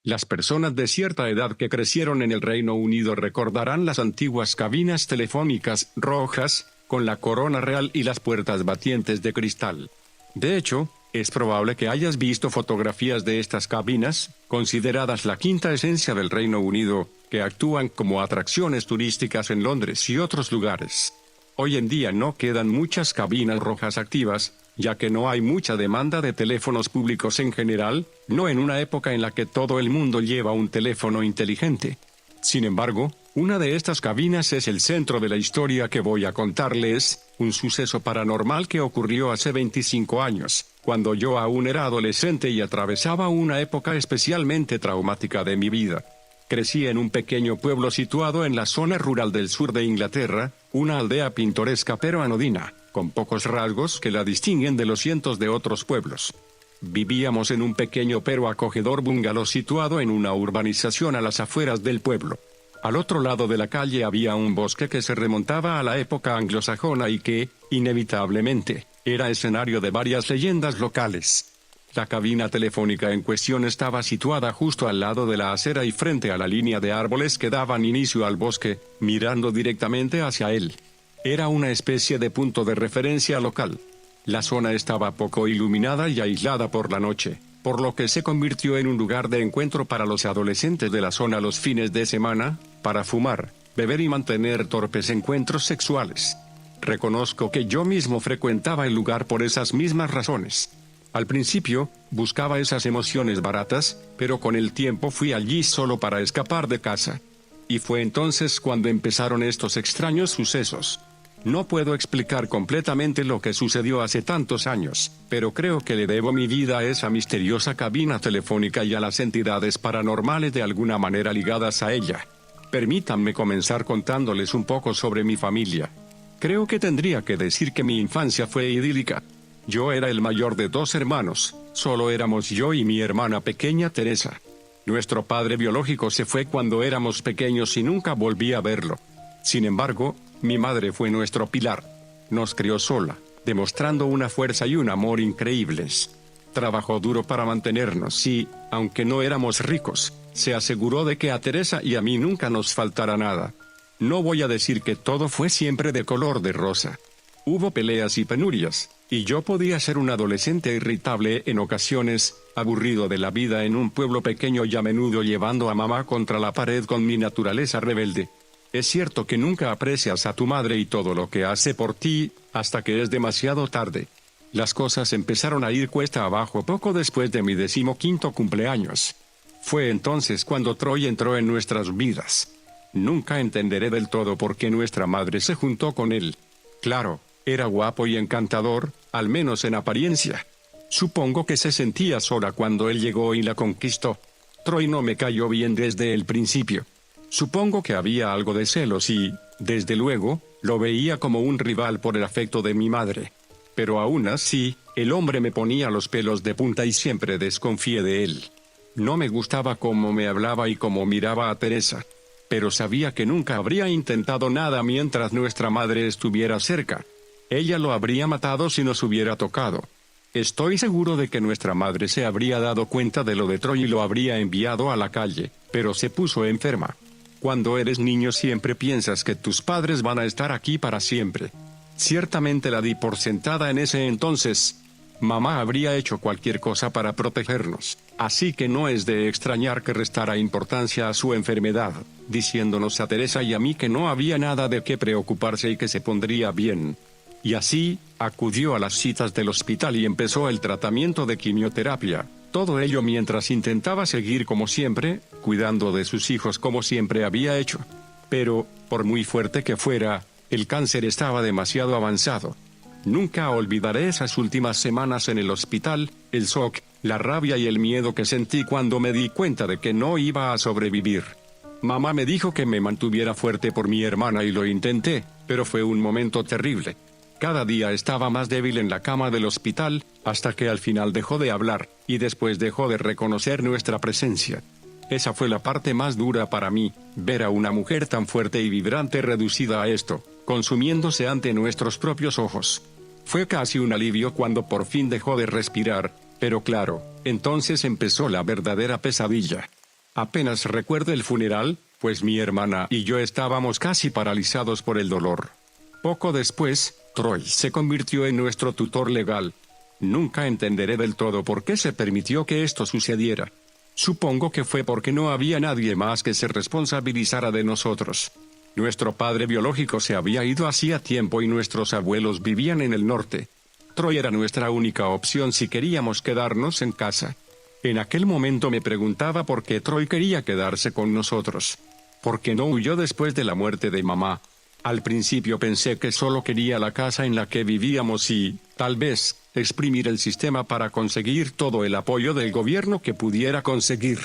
Las personas de cierta edad que crecieron en el Reino Unido recordarán las antiguas cabinas telefónicas rojas, con la corona real y las puertas batientes de cristal. De hecho, es probable que hayas visto fotografías de estas cabinas, consideradas la quinta esencia del Reino Unido, que actúan como atracciones turísticas en Londres y otros lugares. Hoy en día no quedan muchas cabinas rojas activas, ya que no hay mucha demanda de teléfonos públicos en general, no en una época en la que todo el mundo lleva un teléfono inteligente. Sin embargo, una de estas cabinas es el centro de la historia que voy a contarles, un suceso paranormal que ocurrió hace 25 años, cuando yo aún era adolescente y atravesaba una época especialmente traumática de mi vida. Crecí en un pequeño pueblo situado en la zona rural del sur de Inglaterra, una aldea pintoresca pero anodina, con pocos rasgos que la distinguen de los cientos de otros pueblos. Vivíamos en un pequeño pero acogedor bungalow situado en una urbanización a las afueras del pueblo. Al otro lado de la calle había un bosque que se remontaba a la época anglosajona y que, inevitablemente, era escenario de varias leyendas locales. La cabina telefónica en cuestión estaba situada justo al lado de la acera y frente a la línea de árboles que daban inicio al bosque, mirando directamente hacia él. Era una especie de punto de referencia local. La zona estaba poco iluminada y aislada por la noche, por lo que se convirtió en un lugar de encuentro para los adolescentes de la zona los fines de semana, para fumar, beber y mantener torpes encuentros sexuales. Reconozco que yo mismo frecuentaba el lugar por esas mismas razones. Al principio, buscaba esas emociones baratas, pero con el tiempo fui allí solo para escapar de casa. Y fue entonces cuando empezaron estos extraños sucesos. No puedo explicar completamente lo que sucedió hace tantos años, pero creo que le debo mi vida a esa misteriosa cabina telefónica y a las entidades paranormales de alguna manera ligadas a ella. Permítanme comenzar contándoles un poco sobre mi familia. Creo que tendría que decir que mi infancia fue idílica. Yo era el mayor de 2 hermanos, solo éramos yo y mi hermana pequeña Teresa. Nuestro padre biológico se fue cuando éramos pequeños y nunca volví a verlo. Sin embargo, mi madre fue nuestro pilar. Nos crió sola, demostrando una fuerza y un amor increíbles. Trabajó duro para mantenernos y, aunque no éramos ricos, se aseguró de que a Teresa y a mí nunca nos faltara nada. No voy a decir que todo fue siempre de color de rosa. Hubo peleas y penurias, y yo podía ser un adolescente irritable en ocasiones, aburrido de la vida en un pueblo pequeño y a menudo llevando a mamá contra la pared con mi naturaleza rebelde. Es cierto que nunca aprecias a tu madre y todo lo que hace por ti, hasta que es demasiado tarde. Las cosas empezaron a ir cuesta abajo poco después de mi 15º cumpleaños. Fue entonces cuando Troy entró en nuestras vidas. Nunca entenderé del todo por qué nuestra madre se juntó con él. Claro, era guapo y encantador, al menos en apariencia. Supongo que se sentía sola cuando él llegó y la conquistó. Troy no me cayó bien desde el principio. Supongo que había algo de celos y, desde luego, lo veía como un rival por el afecto de mi madre. Pero aún así, el hombre me ponía los pelos de punta y siempre desconfié de él. No me gustaba cómo me hablaba y cómo miraba a Teresa. Pero sabía que nunca habría intentado nada mientras nuestra madre estuviera cerca. Ella lo habría matado si nos hubiera tocado. Estoy seguro de que nuestra madre se habría dado cuenta de lo de Troy y lo habría enviado a la calle, pero se puso enferma. Cuando eres niño siempre piensas que tus padres van a estar aquí para siempre. Ciertamente la di por sentada en ese entonces. Mamá habría hecho cualquier cosa para protegernos, así que no es de extrañar que restara importancia a su enfermedad, diciéndonos a Teresa y a mí que no había nada de qué preocuparse y que se pondría bien. Y así, acudió a las citas del hospital y empezó el tratamiento de quimioterapia. Todo ello mientras intentaba seguir como siempre, cuidando de sus hijos como siempre había hecho. Pero, por muy fuerte que fuera, el cáncer estaba demasiado avanzado. Nunca olvidaré esas últimas semanas en el hospital, el shock, la rabia y el miedo que sentí cuando me di cuenta de que no iba a sobrevivir. Mamá me dijo que me mantuviera fuerte por mi hermana y lo intenté, pero fue un momento terrible. Cada día estaba más débil en la cama del hospital, hasta que al final dejó de hablar, y después dejó de reconocer nuestra presencia. Esa fue la parte más dura para mí, ver a una mujer tan fuerte y vibrante reducida a esto, consumiéndose ante nuestros propios ojos. Fue casi un alivio cuando por fin dejó de respirar, pero claro, entonces empezó la verdadera pesadilla. Apenas recuerdo el funeral, pues mi hermana y yo estábamos casi paralizados por el dolor. Poco después, Troy se convirtió en nuestro tutor legal. Nunca entenderé del todo por qué se permitió que esto sucediera. Supongo que fue porque no había nadie más que se responsabilizara de nosotros. Nuestro padre biológico se había ido hacía tiempo y nuestros abuelos vivían en el norte. Troy era nuestra única opción si queríamos quedarnos en casa. En aquel momento me preguntaba por qué Troy quería quedarse con nosotros. ¿Por qué no huyó después de la muerte de mamá? Al principio pensé que solo quería la casa en la que vivíamos y, tal vez, exprimir el sistema para conseguir todo el apoyo del gobierno que pudiera conseguir.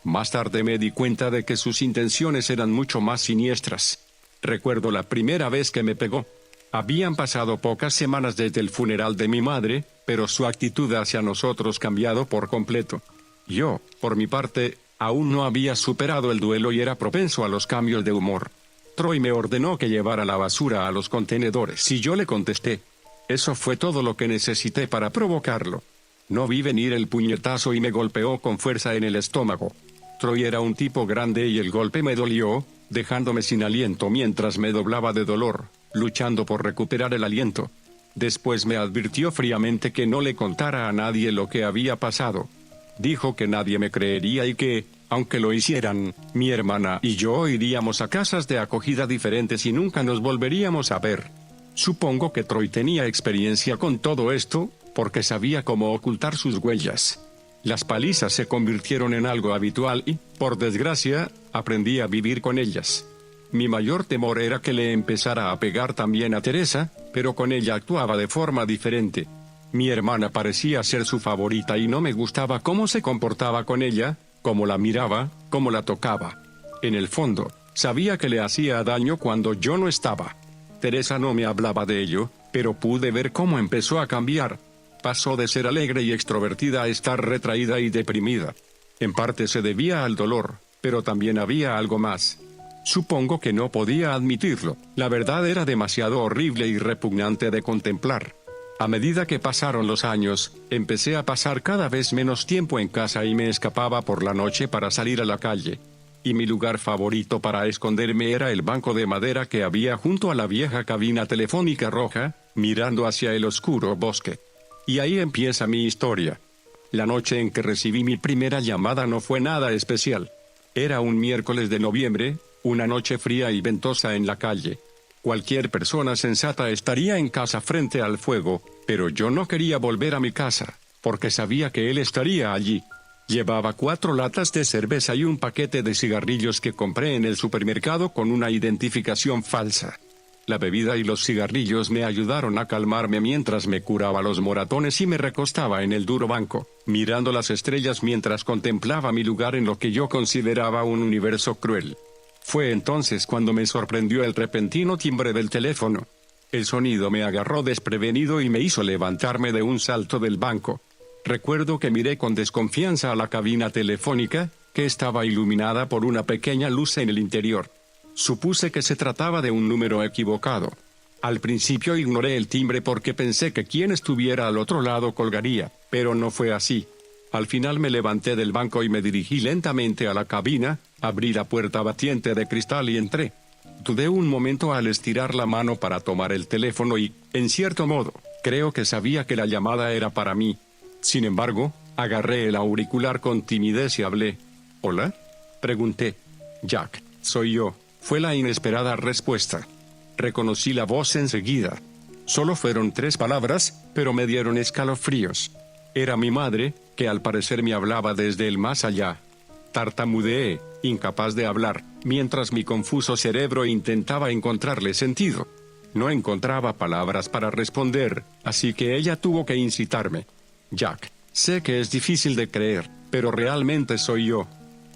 Más tarde me di cuenta de que sus intenciones eran mucho más siniestras. Recuerdo la primera vez que me pegó. Habían pasado pocas semanas desde el funeral de mi madre, pero su actitud hacia nosotros cambiado por completo. Yo, por mi parte, aún no había superado el duelo y era propenso a los cambios de humor. Troy me ordenó que llevara la basura a los contenedores y yo le contesté. Eso fue todo lo que necesité para provocarlo. No vi venir el puñetazo y me golpeó con fuerza en el estómago. Troy era un tipo grande y el golpe me dolió, dejándome sin aliento mientras me doblaba de dolor, luchando por recuperar el aliento. Después me advirtió fríamente que no le contara a nadie lo que había pasado. Dijo que nadie me creería y que, aunque lo hicieran, mi hermana y yo iríamos a casas de acogida diferentes y nunca nos volveríamos a ver. Supongo que Troy tenía experiencia con todo esto, porque sabía cómo ocultar sus huellas. Las palizas se convirtieron en algo habitual y, por desgracia, aprendí a vivir con ellas. Mi mayor temor era que le empezara a pegar también a Teresa, pero con ella actuaba de forma diferente. Mi hermana parecía ser su favorita y no me gustaba cómo se comportaba con ella, cómo la miraba, cómo la tocaba. En el fondo, sabía que le hacía daño cuando yo no estaba. Teresa no me hablaba de ello, pero pude ver cómo empezó a cambiar. Pasó de ser alegre y extrovertida a estar retraída y deprimida. En parte se debía al dolor, pero también había algo más. Supongo que no podía admitirlo. La verdad era demasiado horrible y repugnante de contemplar. A medida que pasaron los años, empecé a pasar cada vez menos tiempo en casa y me escapaba por la noche para salir a la calle. Y mi lugar favorito para esconderme era el banco de madera que había junto a la vieja cabina telefónica roja, mirando hacia el oscuro bosque. Y ahí empieza mi historia. La noche en que recibí mi primera llamada no fue nada especial. Era un miércoles de noviembre, una noche fría y ventosa en la calle. Cualquier persona sensata estaría en casa frente al fuego, pero yo no quería volver a mi casa, porque sabía que él estaría allí. Llevaba 4 latas de cerveza y un paquete de cigarrillos que compré en el supermercado con una identificación falsa. La bebida y los cigarrillos me ayudaron a calmarme mientras me curaba los moratones y me recostaba en el duro banco, mirando las estrellas mientras contemplaba mi lugar en lo que yo consideraba un universo cruel. Fue entonces cuando me sorprendió el repentino timbre del teléfono. El sonido me agarró desprevenido y me hizo levantarme de un salto del banco. Recuerdo que miré con desconfianza a la cabina telefónica, que estaba iluminada por una pequeña luz en el interior. Supuse que se trataba de un número equivocado. Al principio ignoré el timbre porque pensé que quien estuviera al otro lado colgaría, pero no fue así. Al final me levanté del banco y me dirigí lentamente a la cabina, abrí la puerta batiente de cristal y entré. Dudé un momento al estirar la mano para tomar el teléfono y, en cierto modo, creo que sabía que la llamada era para mí. Sin embargo, agarré el auricular con timidez y hablé. ¿Hola? Pregunté. Jack, soy yo. Fue la inesperada respuesta. Reconocí la voz enseguida. Solo fueron 3 palabras, pero me dieron escalofríos. Era mi madre, que al parecer me hablaba desde el más allá. Tartamudeé, incapaz de hablar, mientras mi confuso cerebro intentaba encontrarle sentido. No encontraba palabras para responder, así que ella tuvo que incitarme. Jack, sé que es difícil de creer, pero realmente soy yo.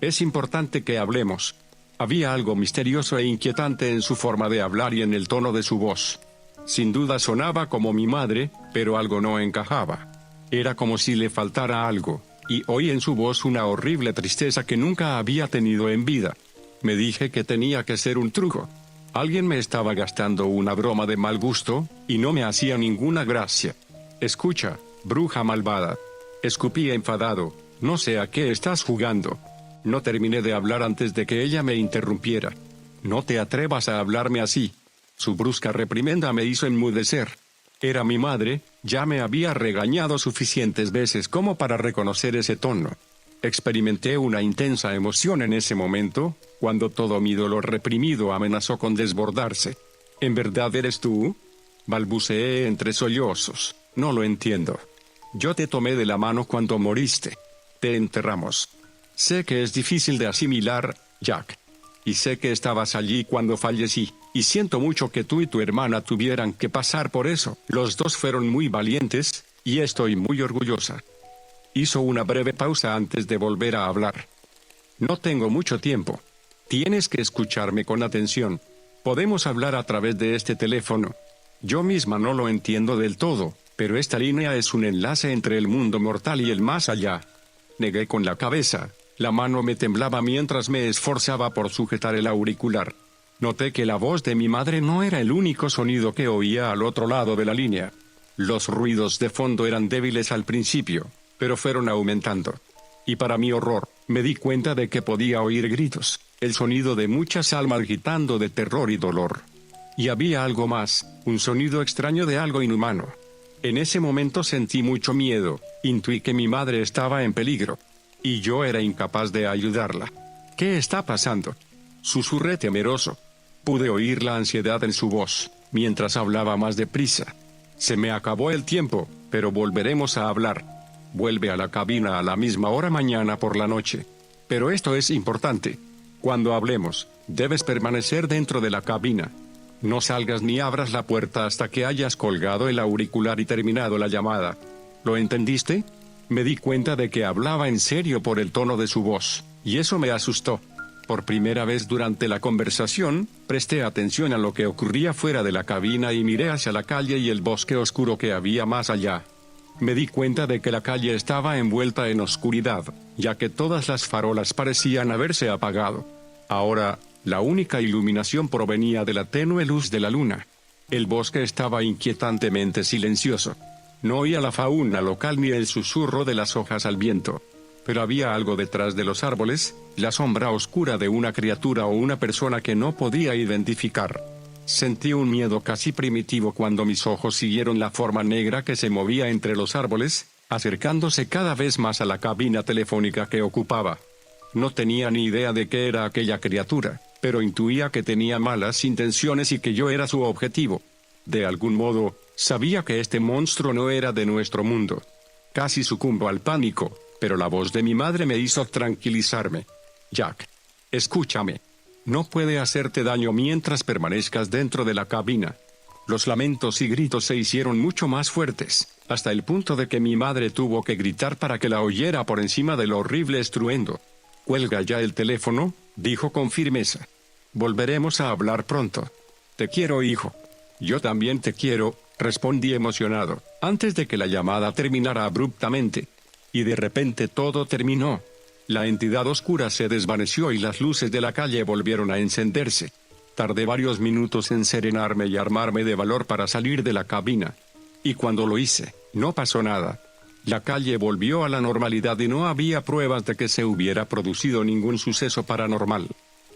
Es importante que hablemos. Había algo misterioso e inquietante en su forma de hablar y en el tono de su voz. Sin duda sonaba como mi madre, pero algo no encajaba. Era como si le faltara algo, y oí en su voz una horrible tristeza que nunca había tenido en vida. Me dije que tenía que ser un truco. Alguien me estaba gastando una broma de mal gusto, y no me hacía ninguna gracia. Escucha, bruja malvada. Escupí enfadado. No sé a qué estás jugando. No terminé de hablar antes de que ella me interrumpiera. No te atrevas a hablarme así. Su brusca reprimenda me hizo enmudecer. Era mi madre, ya me había regañado suficientes veces como para reconocer ese tono. Experimenté una intensa emoción en ese momento, cuando todo mi dolor reprimido amenazó con desbordarse. ¿En verdad eres tú? Balbuceé entre sollozos. No lo entiendo. Yo te tomé de la mano cuando moriste. Te enterramos. Sé que es difícil de asimilar, Jack. Y sé que estabas allí cuando fallecí, y siento mucho que tú y tu hermana tuvieran que pasar por eso. Los dos fueron muy valientes, y estoy muy orgullosa. Hizo una breve pausa antes de volver a hablar. No tengo mucho tiempo. Tienes que escucharme con atención. Podemos hablar a través de este teléfono. Yo misma no lo entiendo del todo, pero esta línea es un enlace entre el mundo mortal y el más allá. Negué con la cabeza. La mano me temblaba mientras me esforzaba por sujetar el auricular. Noté que la voz de mi madre no era el único sonido que oía al otro lado de la línea. Los ruidos de fondo eran débiles al principio, pero fueron aumentando. Y para mi horror, me di cuenta de que podía oír gritos, el sonido de muchas almas gritando de terror y dolor. Y había algo más, un sonido extraño de algo inhumano. En ese momento sentí mucho miedo, intuí que mi madre estaba en peligro. Y yo era incapaz de ayudarla. ¿Qué está pasando? Susurré temeroso. Pude oír la ansiedad en su voz, mientras hablaba más deprisa. Se me acabó el tiempo, pero volveremos a hablar. Vuelve a la cabina a la misma hora mañana por la noche. Pero esto es importante. Cuando hablemos, debes permanecer dentro de la cabina. No salgas ni abras la puerta hasta que hayas colgado el auricular y terminado la llamada. ¿Lo entendiste? Me di cuenta de que hablaba en serio por el tono de su voz, y eso me asustó. Por primera vez durante la conversación, presté atención a lo que ocurría fuera de la cabina y miré hacia la calle y el bosque oscuro que había más allá. Me di cuenta de que la calle estaba envuelta en oscuridad, ya que todas las farolas parecían haberse apagado. Ahora, la única iluminación provenía de la tenue luz de la luna. El bosque estaba inquietantemente silencioso. No oía la fauna local ni el susurro de las hojas al viento. Pero había algo detrás de los árboles, la sombra oscura de una criatura o una persona que no podía identificar. Sentí un miedo casi primitivo cuando mis ojos siguieron la forma negra que se movía entre los árboles, acercándose cada vez más a la cabina telefónica que ocupaba. No tenía ni idea de qué era aquella criatura, pero intuía que tenía malas intenciones y que yo era su objetivo. De algún modo, sabía que este monstruo no era de nuestro mundo. Casi sucumbo al pánico, pero la voz de mi madre me hizo tranquilizarme. Jack, escúchame. No puede hacerte daño mientras permanezcas dentro de la cabina. Los lamentos y gritos se hicieron mucho más fuertes, hasta el punto de que mi madre tuvo que gritar para que la oyera por encima del horrible estruendo. Cuelga ya el teléfono, dijo con firmeza. Volveremos a hablar pronto. Te quiero, hijo. Yo también te quiero, respondí emocionado, antes de que la llamada terminara abruptamente. Y de repente todo terminó. La entidad oscura se desvaneció y las luces de la calle volvieron a encenderse. Tardé varios minutos en serenarme y armarme de valor para salir de la cabina. Y cuando lo hice, no pasó nada. La calle volvió a la normalidad y no había pruebas de que se hubiera producido ningún suceso paranormal.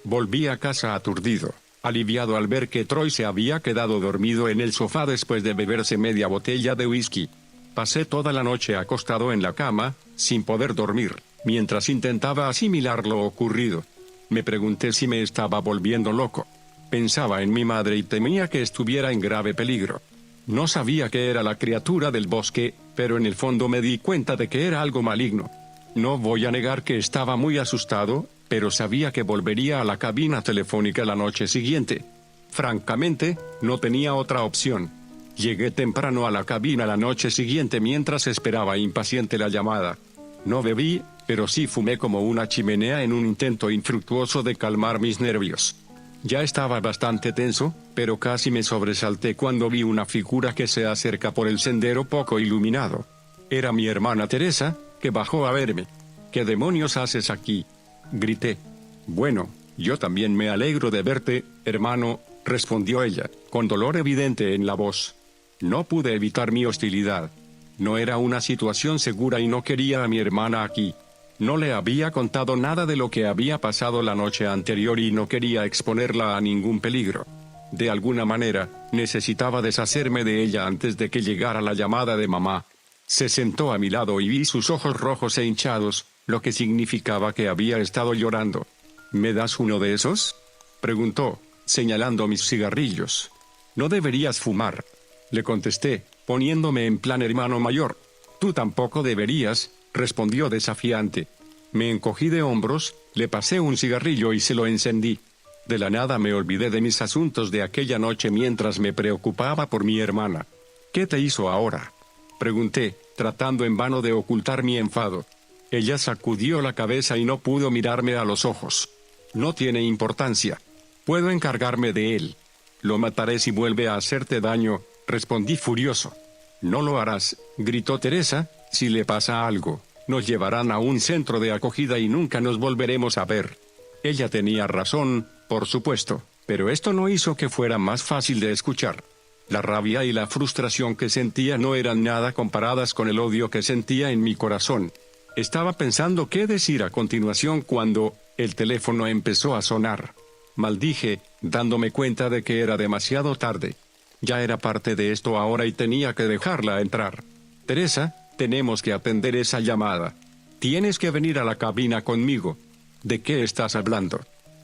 Volví a casa aturdido, aliviado al ver que Troy se había quedado dormido en el sofá después de beberse media botella de whisky. Pasé toda la noche acostado en la cama, sin poder dormir, mientras intentaba asimilar lo ocurrido. Me pregunté si me estaba volviendo loco. Pensaba en mi madre y temía que estuviera en grave peligro. No sabía qué era la criatura del bosque, pero en el fondo me di cuenta de que era algo maligno. No voy a negar que estaba muy asustado, pero sabía que volvería a la cabina telefónica la noche siguiente. Francamente, no tenía otra opción. Llegué temprano a la cabina la noche siguiente mientras esperaba impaciente la llamada. No bebí, pero sí fumé como una chimenea en un intento infructuoso de calmar mis nervios. Ya estaba bastante tenso, pero casi me sobresalté cuando vi una figura que se acerca por el sendero poco iluminado. Era mi hermana Teresa, que bajó a verme. ¿Qué demonios haces aquí?, grité. Bueno, yo también me alegro de verte, hermano, respondió ella, con dolor evidente en la voz. No pude evitar mi hostilidad. No era una situación segura y no quería a mi hermana aquí. No le había contado nada de lo que había pasado la noche anterior y no quería exponerla a ningún peligro. De alguna manera, necesitaba deshacerme de ella antes de que llegara la llamada de mamá. Se sentó a mi lado y vi sus ojos rojos e hinchados, lo que significaba que había estado llorando. ¿Me das uno de esos?, preguntó, señalando mis cigarrillos. No deberías fumar, le contesté, poniéndome en plan hermano mayor. Tú tampoco deberías, respondió desafiante. Me encogí de hombros, le pasé un cigarrillo y se lo encendí. De la nada me olvidé de mis asuntos de aquella noche mientras me preocupaba por mi hermana. ¿Qué te hizo ahora?, pregunté, tratando en vano de ocultar mi enfado. Ella sacudió la cabeza y no pudo mirarme a los ojos. No tiene importancia. Puedo encargarme de él. Lo mataré si vuelve a hacerte daño, respondí furioso. No lo harás, gritó Teresa. Si le pasa algo, nos llevarán a un centro de acogida y nunca nos volveremos a ver. Ella tenía razón, por supuesto, pero esto no hizo que fuera más fácil de escuchar. La rabia y la frustración que sentía no eran nada comparadas con el odio que sentía en mi corazón. Estaba pensando qué decir a continuación cuando el teléfono empezó a sonar. Maldije, dándome cuenta de que era demasiado tarde. Ya era parte de esto ahora y tenía que dejarla entrar. Teresa, tenemos que atender esa llamada. Tienes que venir a la cabina conmigo. ¿De qué estás hablando?,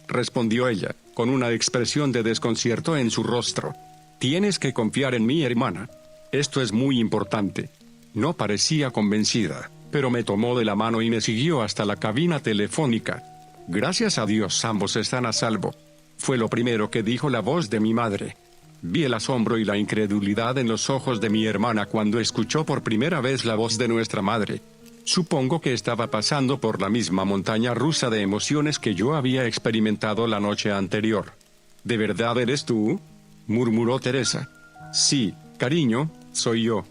respondió ella, con una expresión de desconcierto en su rostro. Tienes que confiar en mi hermana. Esto es muy importante. No parecía convencida, pero me tomó de la mano y me siguió hasta la cabina telefónica. Gracias a Dios ambos están a salvo, fue lo primero que dijo la voz de mi madre. Vi el asombro y la incredulidad en los ojos de mi hermana cuando escuchó por primera vez la voz de nuestra madre. Supongo que estaba pasando por la misma montaña rusa de emociones que yo había experimentado la noche anterior. ¿De verdad eres tú?, murmuró Teresa. Sí, cariño, soy yo.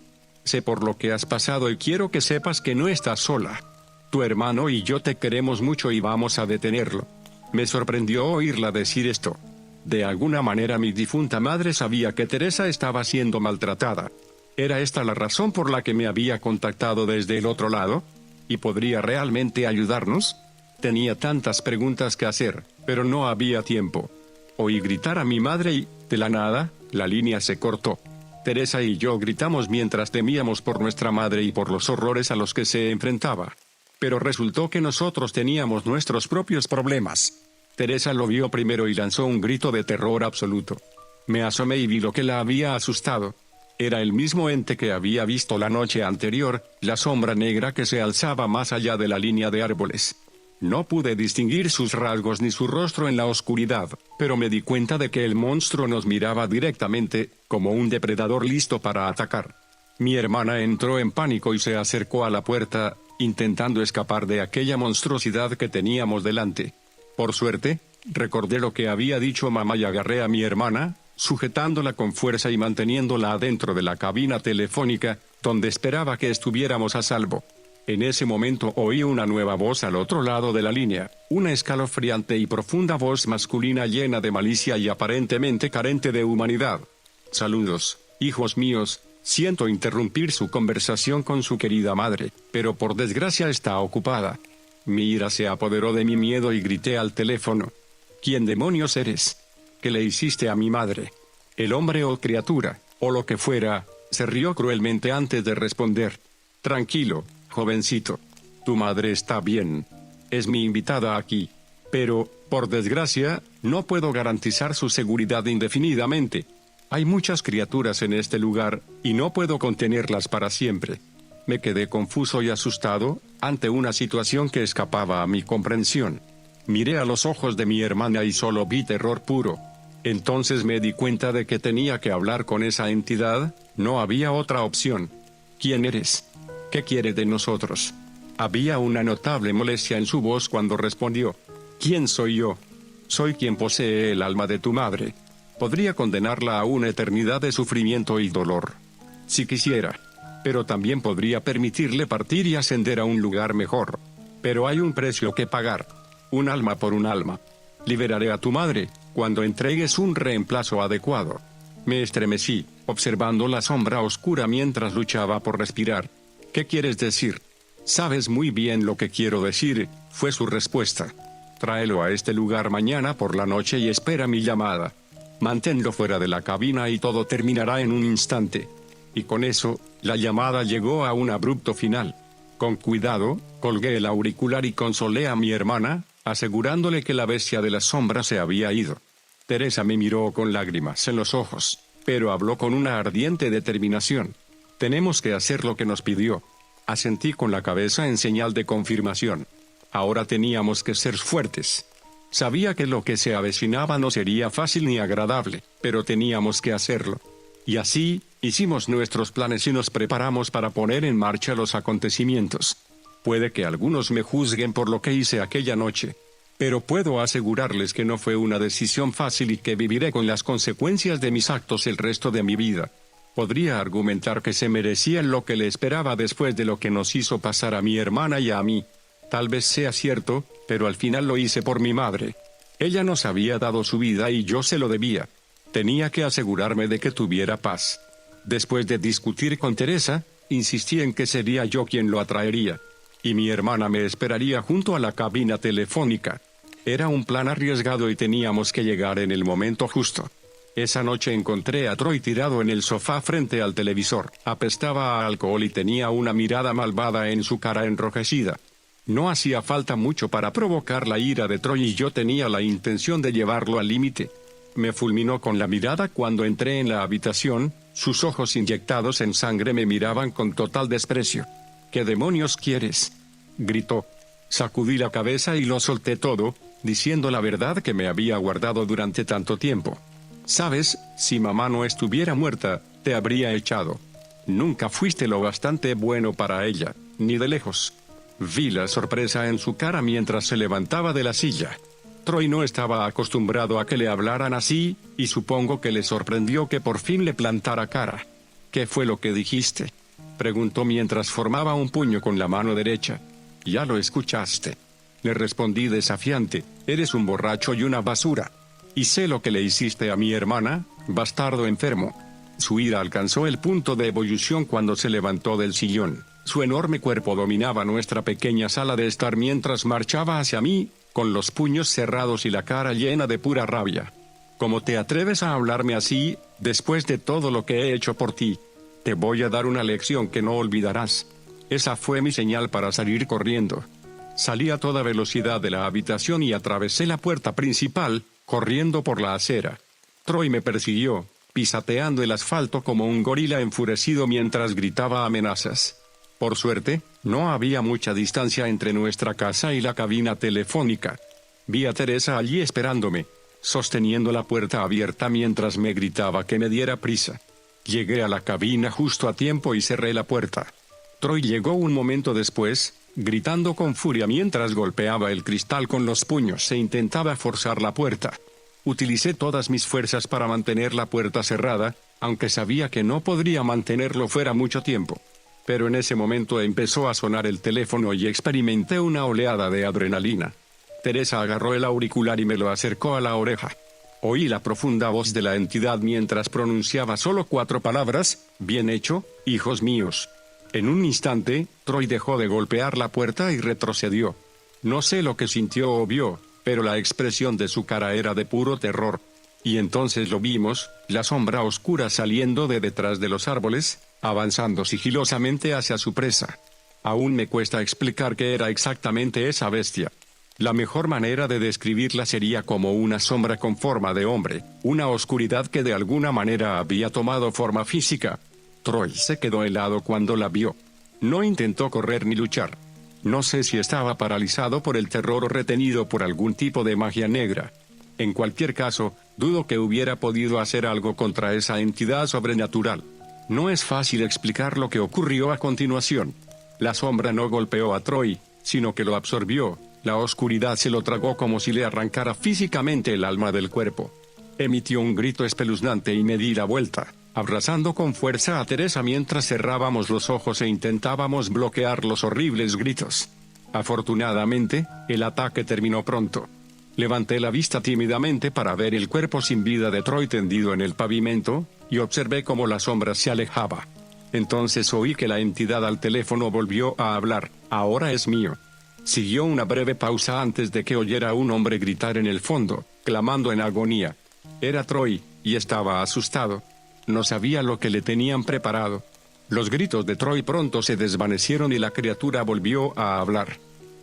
Sé por lo que has pasado y quiero que sepas que no estás sola. Tu hermano y yo te queremos mucho y vamos a detenerlo. Me sorprendió oírla decir esto. De alguna manera mi difunta madre sabía que Teresa estaba siendo maltratada. ¿Era esta la razón por la que me había contactado desde el otro lado? ¿Y podría realmente ayudarnos? Tenía tantas preguntas que hacer, pero no había tiempo. Oí gritar a mi madre y, de la nada, la línea se cortó. Teresa y yo gritamos mientras temíamos por nuestra madre y por los horrores a los que se enfrentaba. Pero resultó que nosotros teníamos nuestros propios problemas. Teresa lo vio primero y lanzó un grito de terror absoluto. Me asomé y vi lo que la había asustado. Era el mismo ente que había visto la noche anterior, la sombra negra que se alzaba más allá de la línea de árboles. No pude distinguir sus rasgos ni su rostro en la oscuridad, pero me di cuenta de que el monstruo nos miraba directamente, como un depredador listo para atacar. Mi hermana entró en pánico y se acercó a la puerta, intentando escapar de aquella monstruosidad que teníamos delante. Por suerte, recordé lo que había dicho mamá y agarré a mi hermana, sujetándola con fuerza y manteniéndola adentro de la cabina telefónica, donde esperaba que estuviéramos a salvo. En ese momento oí una nueva voz al otro lado de la línea, una escalofriante y profunda voz masculina llena de malicia y aparentemente carente de humanidad. Saludos, hijos míos, siento interrumpir su conversación con su querida madre, pero por desgracia está ocupada. Mi ira se apoderó de mi miedo y grité al teléfono. ¿Quién demonios eres? ¿Qué le hiciste a mi madre? El hombre o criatura, o lo que fuera, se rió cruelmente antes de responder. Tranquilo, jovencito. Tu madre está bien. Es mi invitada aquí. Pero, por desgracia, no puedo garantizar su seguridad indefinidamente. Hay muchas criaturas en este lugar, y no puedo contenerlas para siempre. Me quedé confuso y asustado, ante una situación que escapaba a mi comprensión. Miré a los ojos de mi hermana y solo vi terror puro. Entonces me di cuenta de que tenía que hablar con esa entidad, no había otra opción. ¿Quién eres? ¿Qué quiere de nosotros? Había una notable molestia en su voz cuando respondió. ¿Quién soy yo? Soy quien posee el alma de tu madre. Podría condenarla a una eternidad de sufrimiento y dolor, si quisiera. Pero también podría permitirle partir y ascender a un lugar mejor. Pero hay un precio que pagar. Un alma por un alma. Liberaré a tu madre, cuando entregues un reemplazo adecuado. Me estremecí, observando la sombra oscura mientras luchaba por respirar. ¿Qué quieres decir? Sabes muy bien lo que quiero decir, fue su respuesta. Tráelo a este lugar mañana por la noche y espera mi llamada. Manténlo fuera de la cabina y todo terminará en un instante. Y con eso, la llamada llegó a un abrupto final. Con cuidado, colgué el auricular y consolé a mi hermana, asegurándole que la bestia de la sombra se había ido. Teresa me miró con lágrimas en los ojos, pero habló con una ardiente determinación. Tenemos que hacer lo que nos pidió. Asentí con la cabeza en señal de confirmación. Ahora teníamos que ser fuertes. Sabía que lo que se avecinaba no sería fácil ni agradable, pero teníamos que hacerlo. Y así, hicimos nuestros planes y nos preparamos para poner en marcha los acontecimientos. Puede que algunos me juzguen por lo que hice aquella noche, pero puedo asegurarles que no fue una decisión fácil y que viviré con las consecuencias de mis actos el resto de mi vida. Podría argumentar que se merecían lo que le esperaba después de lo que nos hizo pasar a mi hermana y a mí. Tal vez sea cierto, pero al final lo hice por mi madre. Ella nos había dado su vida y yo se lo debía. Tenía que asegurarme de que tuviera paz. Después de discutir con Teresa, insistí en que sería yo quien lo atraería. Y mi hermana me esperaría junto a la cabina telefónica. Era un plan arriesgado y teníamos que llegar en el momento justo. Esa noche encontré a Troy tirado en el sofá frente al televisor. Apestaba a alcohol y tenía una mirada malvada en su cara enrojecida. No hacía falta mucho para provocar la ira de Troy y yo tenía la intención de llevarlo al límite. Me fulminó con la mirada cuando entré en la habitación, sus ojos inyectados en sangre me miraban con total desprecio. ¿Qué demonios quieres?, gritó. Sacudí la cabeza y lo solté todo, diciendo la verdad que me había guardado durante tanto tiempo. Sabes, si mamá no estuviera muerta, te habría echado. Nunca fuiste lo bastante bueno para ella, ni de lejos. Vi la sorpresa en su cara mientras se levantaba de la silla. Troy no estaba acostumbrado a que le hablaran así, y supongo que le sorprendió que por fin le plantara cara. ¿Qué fue lo que dijiste?, preguntó mientras formaba un puño con la mano derecha. Ya lo escuchaste. Le respondí desafiante, eres un borracho y una basura. Y sé lo que le hiciste a mi hermana, bastardo enfermo. Su ira alcanzó el punto de ebullición cuando se levantó del sillón. Su enorme cuerpo dominaba nuestra pequeña sala de estar mientras marchaba hacia mí, con los puños cerrados y la cara llena de pura rabia. ¿Cómo te atreves a hablarme así, después de todo lo que he hecho por ti? Te voy a dar una lección que no olvidarás. Esa fue mi señal para salir corriendo. Salí a toda velocidad de la habitación y atravesé la puerta principal, corriendo por la acera. Troy me persiguió, pisateando el asfalto como un gorila enfurecido mientras gritaba amenazas. Por suerte, no había mucha distancia entre nuestra casa y la cabina telefónica. Vi a Teresa allí esperándome, sosteniendo la puerta abierta mientras me gritaba que me diera prisa. Llegué a la cabina justo a tiempo y cerré la puerta. Troy llegó un momento después, gritando con furia mientras golpeaba el cristal con los puños e intentaba forzar la puerta. Utilicé todas mis fuerzas para mantener la puerta cerrada, aunque sabía que no podría mantenerlo fuera mucho tiempo. Pero en ese momento empezó a sonar el teléfono y experimenté una oleada de adrenalina. Teresa agarró el auricular y me lo acercó a la oreja. Oí la profunda voz de la entidad mientras pronunciaba solo 4 palabras: bien hecho, hijos míos. En un instante, Troy dejó de golpear la puerta y retrocedió. No sé lo que sintió o vio, pero la expresión de su cara era de puro terror. Y entonces lo vimos, la sombra oscura saliendo de detrás de los árboles, avanzando sigilosamente hacia su presa. Aún me cuesta explicar qué era exactamente esa bestia. La mejor manera de describirla sería como una sombra con forma de hombre, una oscuridad que de alguna manera había tomado forma física. Troy se quedó helado cuando la vio. No intentó correr ni luchar. No sé si estaba paralizado por el terror o retenido por algún tipo de magia negra. En cualquier caso, dudo que hubiera podido hacer algo contra esa entidad sobrenatural. No es fácil explicar lo que ocurrió a continuación. La sombra no golpeó a Troy, sino que lo absorbió. La oscuridad se lo tragó como si le arrancara físicamente el alma del cuerpo. Emitió un grito espeluznante y me di la vuelta, abrazando con fuerza a Teresa mientras cerrábamos los ojos e intentábamos bloquear los horribles gritos. Afortunadamente, el ataque terminó pronto. Levanté la vista tímidamente para ver el cuerpo sin vida de Troy tendido en el pavimento, y observé cómo la sombra se alejaba. Entonces oí que la entidad al teléfono volvió a hablar. Ahora es mío. Siguió una breve pausa antes de que oyera a un hombre gritar en el fondo, clamando en agonía. Era Troy, y estaba asustado. No sabía lo que le tenían preparado. Los gritos de Troy pronto se desvanecieron y la criatura volvió a hablar.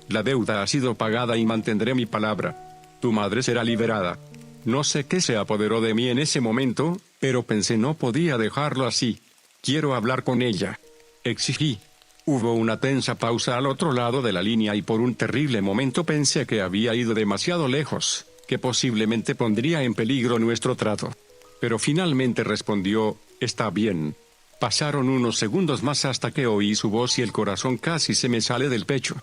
La deuda ha sido pagada y mantendré mi palabra. Tu madre será liberada. No sé qué se apoderó de mí en ese momento, pero pensé no podía dejarlo así. Quiero hablar con ella. Exigí. Hubo una tensa pausa al otro lado de la línea y por un terrible momento pensé que había ido demasiado lejos, que posiblemente pondría en peligro nuestro trato. Pero finalmente respondió, está bien. Pasaron unos segundos más hasta que oí su voz y el corazón casi se me sale del pecho.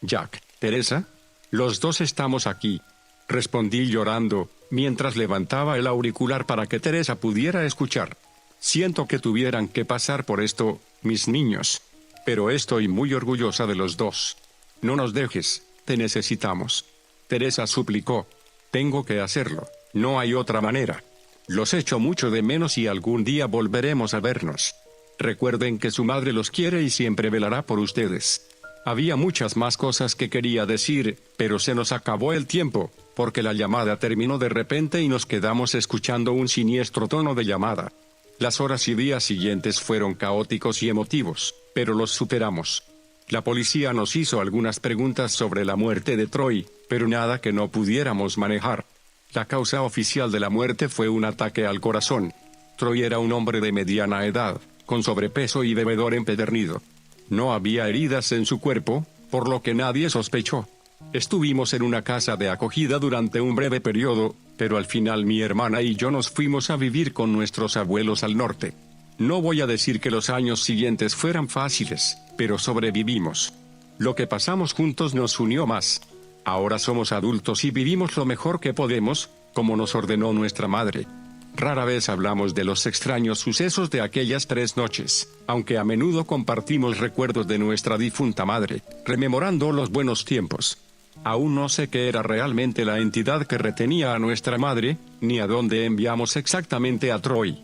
Jack, Teresa, los dos estamos aquí. Respondí llorando, mientras levantaba el auricular para que Teresa pudiera escuchar. Siento que tuvieran que pasar por esto, mis niños. Pero estoy muy orgullosa de los dos. No nos dejes, te necesitamos. Teresa suplicó. Tengo que hacerlo, no hay otra manera. Los echo mucho de menos y algún día volveremos a vernos. Recuerden que su madre los quiere y siempre velará por ustedes. Había muchas más cosas que quería decir, pero se nos acabó el tiempo, porque la llamada terminó de repente y nos quedamos escuchando un siniestro tono de llamada. Las horas y días siguientes fueron caóticos y emotivos, pero los superamos. La policía nos hizo algunas preguntas sobre la muerte de Troy, pero nada que no pudiéramos manejar. La causa oficial de la muerte fue un ataque al corazón. Troy era un hombre de mediana edad, con sobrepeso y bebedor empedernido. No había heridas en su cuerpo, por lo que nadie sospechó. Estuvimos en una casa de acogida durante un breve periodo, pero al final mi hermana y yo nos fuimos a vivir con nuestros abuelos al norte. No voy a decir que los años siguientes fueran fáciles, pero sobrevivimos. Lo que pasamos juntos nos unió más. Ahora somos adultos y vivimos lo mejor que podemos, como nos ordenó nuestra madre. Rara vez hablamos de los extraños sucesos de aquellas 3 noches, aunque a menudo compartimos recuerdos de nuestra difunta madre, rememorando los buenos tiempos. Aún no sé qué era realmente la entidad que retenía a nuestra madre, ni a dónde enviamos exactamente a Troy.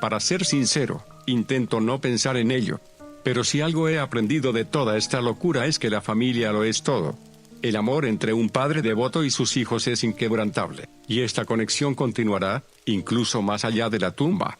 Para ser sincero, intento no pensar en ello. Pero si algo he aprendido de toda esta locura es que la familia lo es todo. El amor entre un padre devoto y sus hijos es inquebrantable, y esta conexión continuará, incluso más allá de la tumba.